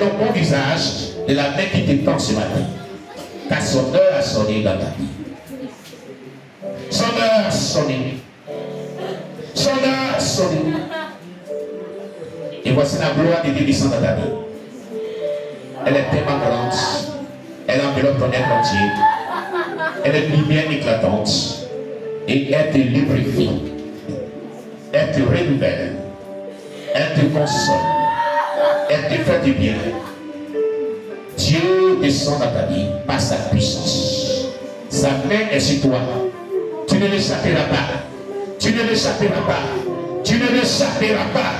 le bon visage de la main qui te tend ce matin. Car son heure a sonné dans ta vie. Son heure a sonné. Son heure a sonné. Et voici la gloire de Dieu descend dans ta vie. Elle est tellement grande. Elle enveloppe ton être entier. Elle est une lumière éclatante. Et elle te lubrifie. Elle te renouvelle. Elle te console. Elle te fait du bien. Dieu descend dans ta vie par sa puissance. Sa main est sur toi. Tu ne l'échapperas pas. Tu ne l'échapperas pas. Tu ne l'échapperas pas.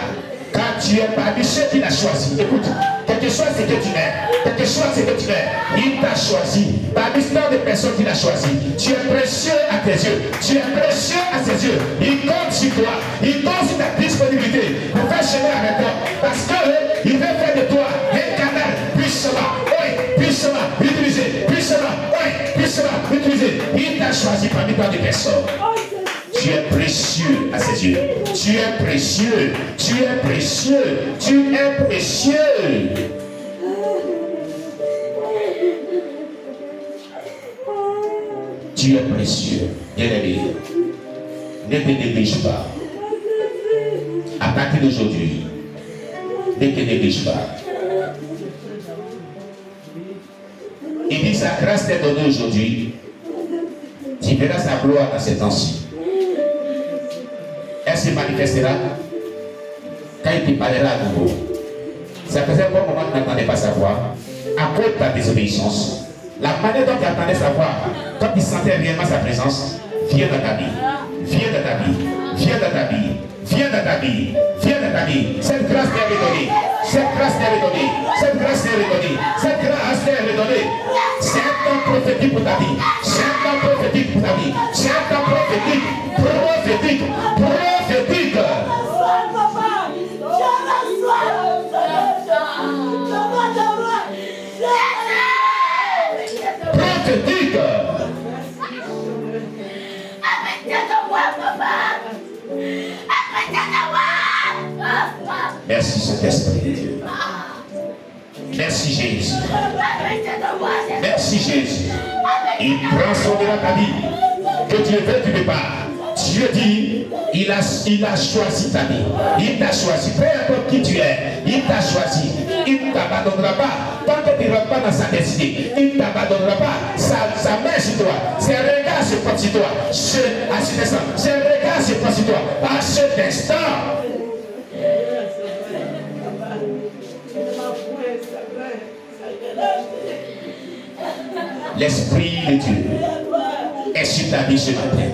Car tu es parmi ceux qu'il a choisi. Écoute, quel que soit ce que tu es, quel que soit ce que tu es, il t'a choisi. Parmi tant de personnes qu'il a choisi. Tu es précieux à tes yeux. Tu es précieux à ses yeux. Il compte sur toi. Il compte sur ta disponibilité pour faire chemin avec toi. Parce qu'il veut faire de toi un canal puissamment. Oui, puissamment utilisé. Puissamment, oui, puissamment utilisé. Il t'a choisi parmi tant de personnes. Tu es précieux à ses yeux. Tu es précieux. Tu es précieux. Tu es précieux. Tu es précieux. Bien-aimé, ne te néglige pas. À partir d'aujourd'hui, ne te néglige pas. Il dit sa grâce t'est donnée aujourd'hui. Tu verras sa gloire dans ces temps-ci. Elle se manifestera quand il te parlera à nouveau. Ça faisait un bon moment que tu n'entendais pas sa voix. À cause de ta désobéissance, la manière dont tu attendais sa voix, quand tu sentais réellement sa présence, viens dans ta vie. Viens dans ta vie. Viens dans ta vie. Viens dans ta vie. Viens dans ta vie. Cette grâce t'est redonnée. Cette grâce t'est redonnée. Cette grâce t'est redonnée. Cette grâce t'est redonnée. C'est un temps prophétique pour ta vie. C'est un temps prophétique pour ta vie. C'est un temps prophétique. Prophétique. Prophétique. Prophétique. Merci Saint-Esprit de Dieu. Merci Jésus. Merci Jésus. Il transformera ta vie. Que Dieu veut du départ. Dieu dit, il a choisi ta vie. Il t'a choisi. Peu importe qui tu es, il t'a choisi. Il ne t'abandonnera pas. Tant que tu ne rentres pas dans sa destinée, il ne t'abandonnera pas. Sa main sur toi, ses regards se portent sur toi. Ses regards se portent sur toi. À cet instant. L'Esprit de Dieu est sur ta vie ce matin.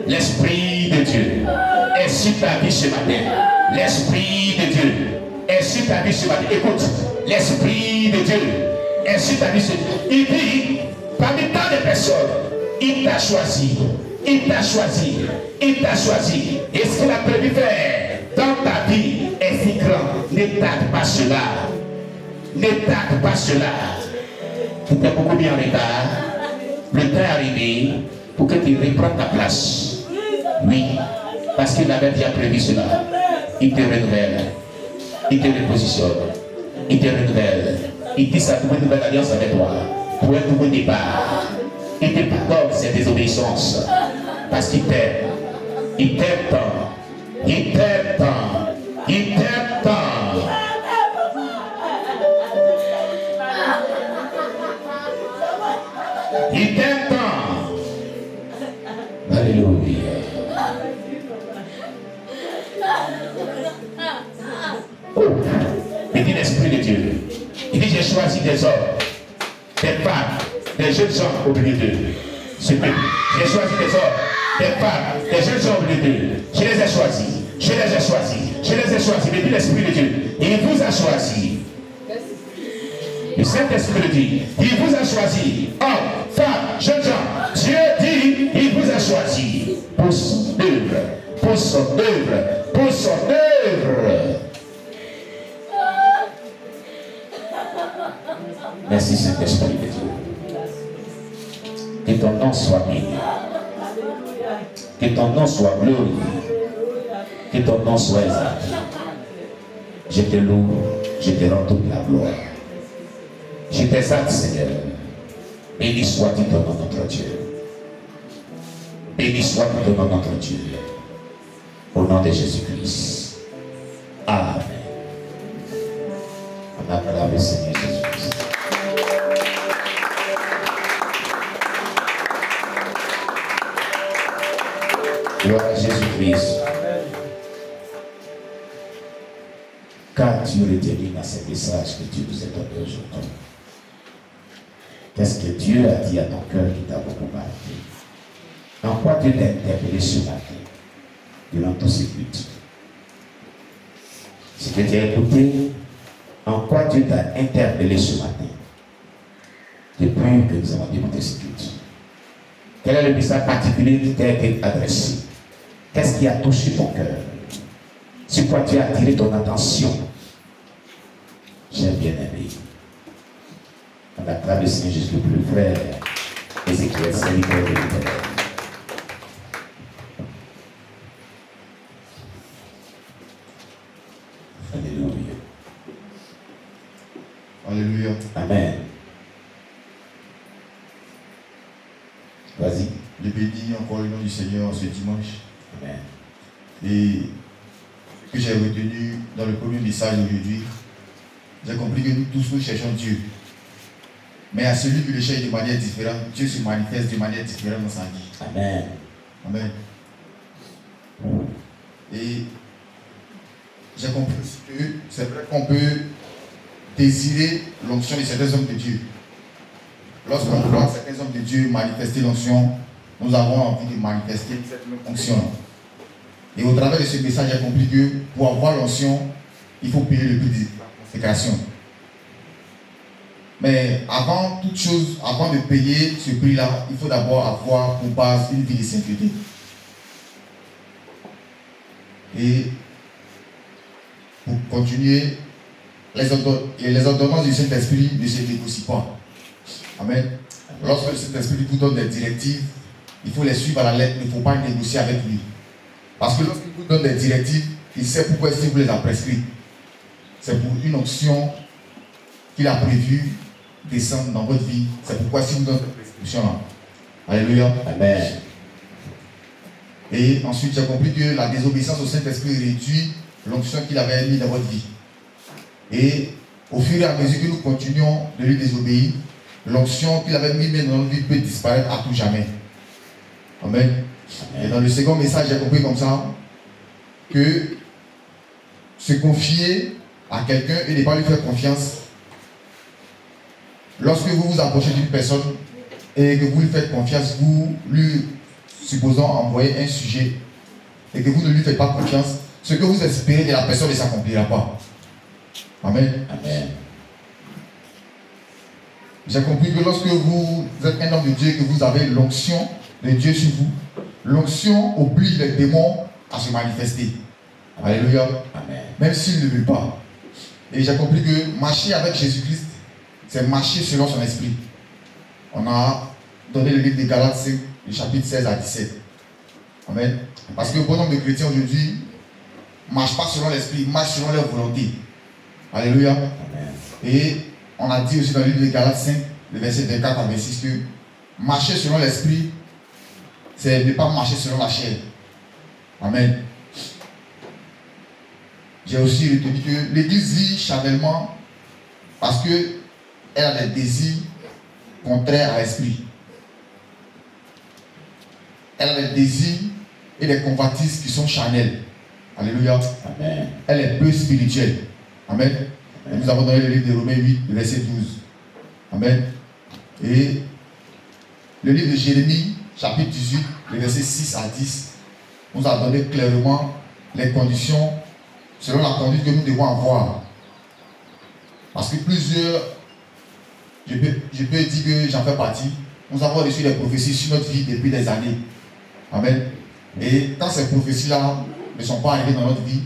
L'Esprit de Dieu est sur ta vie ce matin. L'Esprit de Dieu est sur ta vie ce matin. Écoute, l'Esprit de Dieu est sur ta vie ce matin. Il dit, parmi tant de personnes, il t'a choisi. Il t'a choisi. Il t'a choisi. Et ce qu'il a prévu faire dans ta vie est si grand. Ne tarde pas cela. Ne tarde pas cela. Tu es beaucoup bien en retard. Le temps est arrivé pour que tu reprennes ta place. Oui, parce qu'il avait déjà prévu cela. Il te renouvelle. Il te repositionne. Il te renouvelle. Il dit ça pour une nouvelle alliance avec toi. Pour un nouveau départ. Il te pardonne ses désobéissances. Parce qu'il t'aime. Il t'aime tant. Il t'aime tant. Il t'aime tant. Il t'aime tant. Alléluia. Oh, il dit l'Esprit de Dieu. Il dit j'ai choisi des hommes, des femmes, des jeunes hommes au milieu d'eux. J'ai choisi des hommes, des femmes, des jeunes hommes au milieu d'eux. Je les ai choisis. Je les ai choisis. Je les ai choisis. Mais dit l'Esprit de Dieu. Il vous a choisi. Le Saint-Esprit le dit. Il vous a choisi. Hommes, femmes, jeunes gens. Dieu dit, il vous a choisi. Pour son œuvre. Pour son œuvre. Pour son œuvre. Merci Saint-Esprit de Dieu. Que ton nom soit béni. Que ton nom soit glorifié. Que ton nom soit exalté. Je te loue, je te rends toute la gloire. Je t'exalte, Seigneur. Béni soit-il ton nom, notre Dieu. Béni soit-il ton nom, notre Dieu. Au nom de Jésus-Christ. Amen. On acclame le Seigneur Jésus-Christ. Gloire à Jésus-Christ. Qu'as-tu retenu dans ce message que Dieu nous a donné aujourd'hui? Qu'est-ce que Dieu a dit à ton cœur qui t'a beaucoup marqué? En quoi Dieu t'a interpellé ce matin durant tous ces cultes? Ce que tu as écouté, en quoi Dieu t'a interpellé ce matin depuis que nous avons débuté ce culte? Quel est le message particulier qui t'a été adressé? Qu'est-ce qui a touché ton cœur? Sur quoi tu as attiré ton attention? J'ai bien aimé. On acclame le Seigneur Jésus le plus frère. Ézéchiel, serviteur de l'Éternel. Alléluia. Alléluia. Amen. Vas-y. Je bénis encore le nom du Seigneur ce dimanche. Amen. Et ce que j'ai retenu dans le premier message aujourd'hui, j'ai compris que nous tous nous cherchons Dieu. Mais à celui qui le cherche de manière différente, Dieu se manifeste de manière différente dans sa vie. Amen. Amen. Et j'ai compris aussi que c'est vrai qu'on peut désirer l'onction de certains hommes de Dieu. Lorsqu'on voit certains hommes de Dieu manifester l'onction, nous avons envie de manifester cette même onction. Et au travers de ce message, j'ai compris que pour avoir l'onction, il faut payer le prix de la consécration. Mais avant toute chose, avant de payer ce prix-là, il faut d'abord avoir pour base une vie de sainteté. Et pour continuer, les ordonnances du Saint-Esprit ne se négocient pas. Amen. Lorsque le Saint-Esprit vous donne des directives, il faut les suivre à la lettre, il ne faut pas négocier avec lui. Parce que lorsqu'il vous donne des directives, il sait pourquoi il vous les a prescrites. C'est pour une option qu'il a prévue descendre dans votre vie. C'est pourquoi si vous donne cette prescription-là. Alléluia. Amen. Et ensuite, j'ai compris que la désobéissance au Saint-Esprit réduit l'onction qu'il avait mis dans votre vie. Et au fur et à mesure que nous continuons de lui désobéir, l'onction qu'il avait mis dans notre vie peut disparaître à tout jamais. Amen. Et dans le second message, j'ai compris comme ça que se confier à quelqu'un et ne pas lui faire confiance, lorsque vous vous approchez d'une personne et que vous lui faites confiance, vous lui supposons envoyer un sujet et que vous ne lui faites pas confiance, ce que vous espérez de la personne ne s'accomplira pas. Amen. Amen. J'ai compris que lorsque vous êtes un homme de Dieu et que vous avez l'onction de Dieu sur vous, l'onction oblige les démons à se manifester. Alléluia. Amen. Même s'ils ne veulent pas. Et j'ai compris que marcher avec Jésus-Christ, c'est marcher selon son esprit. On a donné le livre de Galates 5, le chapitre 16 à 17. Amen. Parce que bon nombre de chrétiens aujourd'hui ne marchent pas selon l'esprit, ils marchent selon leur volonté. Alléluia. Amen. Et on a dit aussi dans le livre de Galates 5, le verset 24 à 26, que marcher selon l'esprit, c'est ne pas marcher selon la chair. Amen. J'ai aussi retenu que l'Église vit charnellement parce qu'elle a des désirs contraires à l'esprit. Elle a des désirs et des convoitises qui sont charnels. Alléluia. Amen. Elle est peu spirituelle. Amen. Et nous avons donné le livre de Romains 8, le verset 12. Amen. Et le livre de Jérémie, chapitre 18, le verset 6 à 10, nous a donné clairement les conditions selon la conduite que nous devons avoir. Parce que plusieurs, je peux dire que j'en fais partie, nous avons reçu des prophéties sur notre vie depuis des années. Amen. Et quand ces prophéties-là ne sont pas arrivées dans notre vie,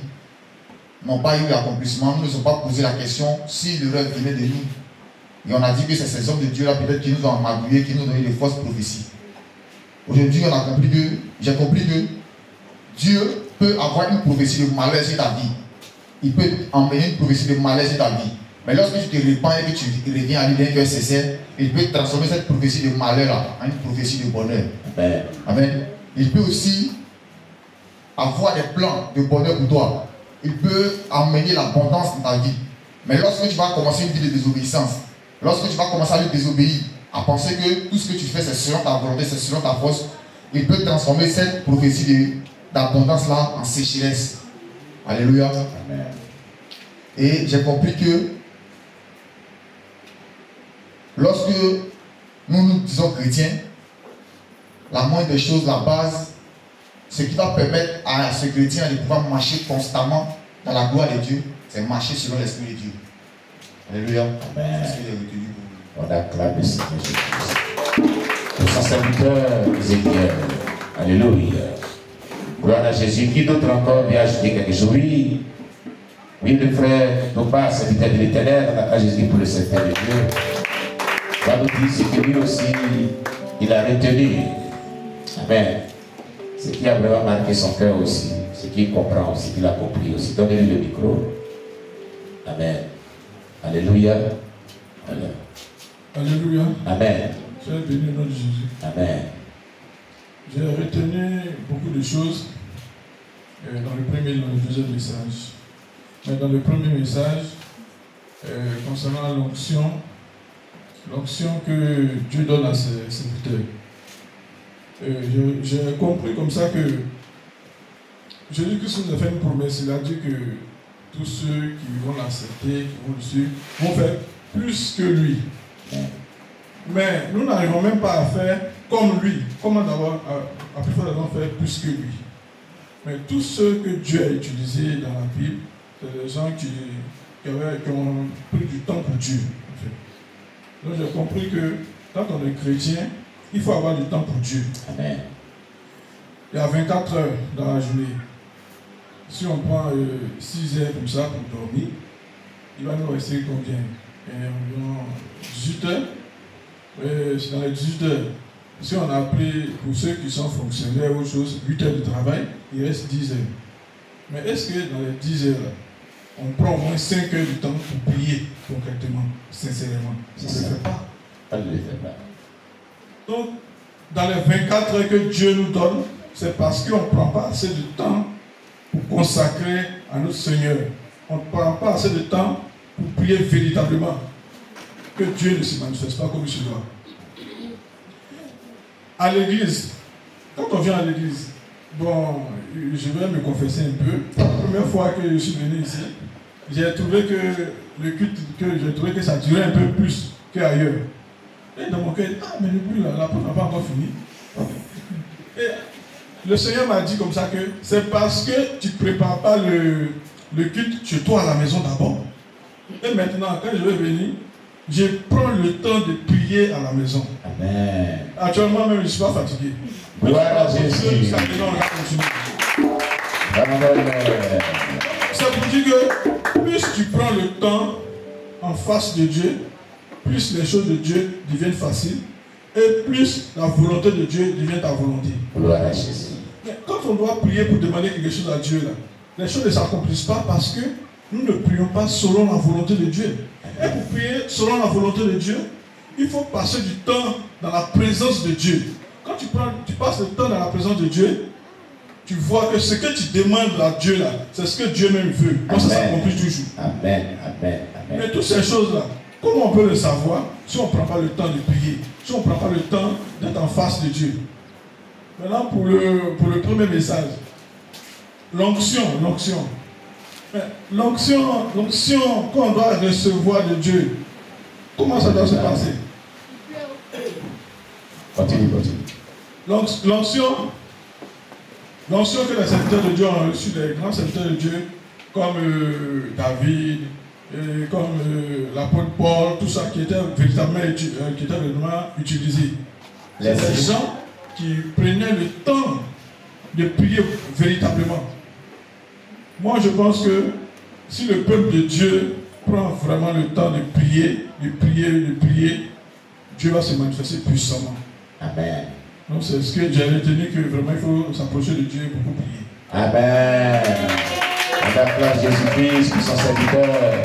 n'ont pas eu l'accomplissement, nous ne nous sommes pas posé la question si le rêve venait de nous. Et on a dit que c'est ces hommes de Dieu-là peut-être qui nous ont magouillés, qui nous ont donné de fausses prophéties. Aujourd'hui, on a compris que, j'ai compris que Dieu peut avoir une prophétie de malheur sur ta vie. Il peut emmener une prophétie de malheur sur ta vie. Mais lorsque tu te répands et que tu reviens à lui d'un cœur sincère, il peut transformer cette prophétie de malheur en une prophétie de bonheur. Amen. Amen. Il peut aussi avoir des plans de bonheur pour toi. Il peut amener l'abondance dans ta vie. Mais lorsque tu vas commencer une vie de désobéissance, lorsque tu vas commencer à lui désobéir, à penser que tout ce que tu fais c'est selon ta volonté, c'est selon ta force, il peut transformer cette prophétie d'abondance là en sécheresse. Alléluia. Amen. Et j'ai compris que lorsque nous nous disons chrétiens, la moindre des choses, la base, ce qui va permettre à ce chrétien de pouvoir marcher constamment dans la gloire de Dieu, c'est marcher selon l'Esprit de Dieu. Alléluia. Amen. C'est ce que j'ai retenu pour vous. On acclame le Seigneur Jésus-Christ. Pour son serviteur Ézéchiel. Alléluia. Gloire à Jésus. Qui d'autre encore vient ajouter quelque chose? Oui. Oui, le frère Thomas, serviteur de l'Éternel, on acclame Jésus pour le serviteur de Dieu. Va nous dire ce que lui aussi, il a retenu. Amen. Ce qui a vraiment marqué son cœur aussi. Ce qu'il comprend aussi, qu'il a compris aussi. Donnez-lui le micro. Amen. Alléluia. Amen. Alléluia. Amen. Soyez béni au nom de Jésus. Amen. J'ai retenu beaucoup de choses dans le premier et dans le deuxième message. Mais dans le premier message, concernant l'onction que Dieu donne à ses serviteurs, j'ai compris comme ça que Jésus-Christ nous a fait une promesse. Il a dit que tous ceux qui vont l'accepter, qui vont le suivre, vont faire plus que lui. Mais nous n'arrivons même pas à faire comme lui. Comment d'abord, à plus forte raison, faire plus que lui. Mais tous ceux que Dieu a utilisés dans la Bible, c'est des gens qui ont pris du temps pour Dieu. En fait. Donc j'ai compris que quand on est chrétien, il faut avoir du temps pour Dieu. Amen. Il y a 24 heures dans la journée. Si on prend 6 heures comme ça pour dormir, il va nous rester combien? Environ 18 heures. C'est dans les 18 heures. Si on a pris, pour ceux qui sont fonctionnaires ou autre chose, 8 heures de travail, il reste 10 heures. Mais est-ce que dans les 10 heures, on prend au moins 5 heures de temps pour prier concrètement, sincèrement? Ça ne se fait pas. On ne le fait pas. Donc, dans les 24 heures que Dieu nous donne, c'est parce qu'on ne prend pas assez de temps pour consacrer à notre Seigneur. On ne prend pas assez de temps pour prier véritablement. Que Dieu ne se manifeste pas comme il se doit. À l'église, quand on vient à l'église, bon, je vais me confesser un peu. La première fois que je suis venu ici, j'ai trouvé que le culte, que ça durait un peu plus qu'ailleurs. Et dans mon cœur, mais le but, la preuve n'a pas encore fini. Et le Seigneur m'a dit comme ça que c'est parce que tu ne prépares pas le culte chez toi à la maison d'abord. Et maintenant, quand je vais venir, je prends le temps de prier à la maison. Amen. Actuellement même, je ne suis pas fatigué. Gloire à Jésus. Ça veut dire que plus tu prends le temps en face de Dieu, plus les choses de Dieu deviennent faciles et plus la volonté de Dieu devient ta volonté. Gloire à Jésus. Mais quand on doit prier pour demander quelque chose à Dieu, là, les choses ne s'accomplissent pas parce que nous ne prions pas selon la volonté de Dieu. Et pour prier selon la volonté de Dieu, il faut passer du temps dans la présence de Dieu. Quand tu passes le temps dans la présence de Dieu, tu vois que ce que tu demandes à Dieu là, c'est ce que Dieu même veut. Donc ça s'accomplit toujours. Amen, amen, amen. Mais toutes ces choses-là, comment on peut le savoir si on ne prend pas le temps de prier, si on ne prend pas le temps d'être en face de Dieu? Maintenant, pour le premier message, l'onction. L'onction qu'on doit recevoir de Dieu, comment ça doit se passer? Continue. L'onction que les serviteurs de Dieu ont reçu, les grands serviteurs de Dieu, comme David, comme l'apôtre Paul, tout ça qui était véritablement utilisé. C'est des gens qui prenaient le temps de prier véritablement. Moi, je pense que si le peuple de Dieu prend vraiment le temps de prier, Dieu va se manifester puissamment. Amen. Donc c'est ce que j'ai retenu, que vraiment il faut s'approcher de Dieu et beaucoup prier. Amen. On acclame Jésus-Christ pour son serviteur.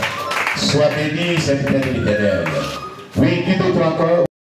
Sois béni, serviteur de l'Éternel. Oui, qui d'autre encore?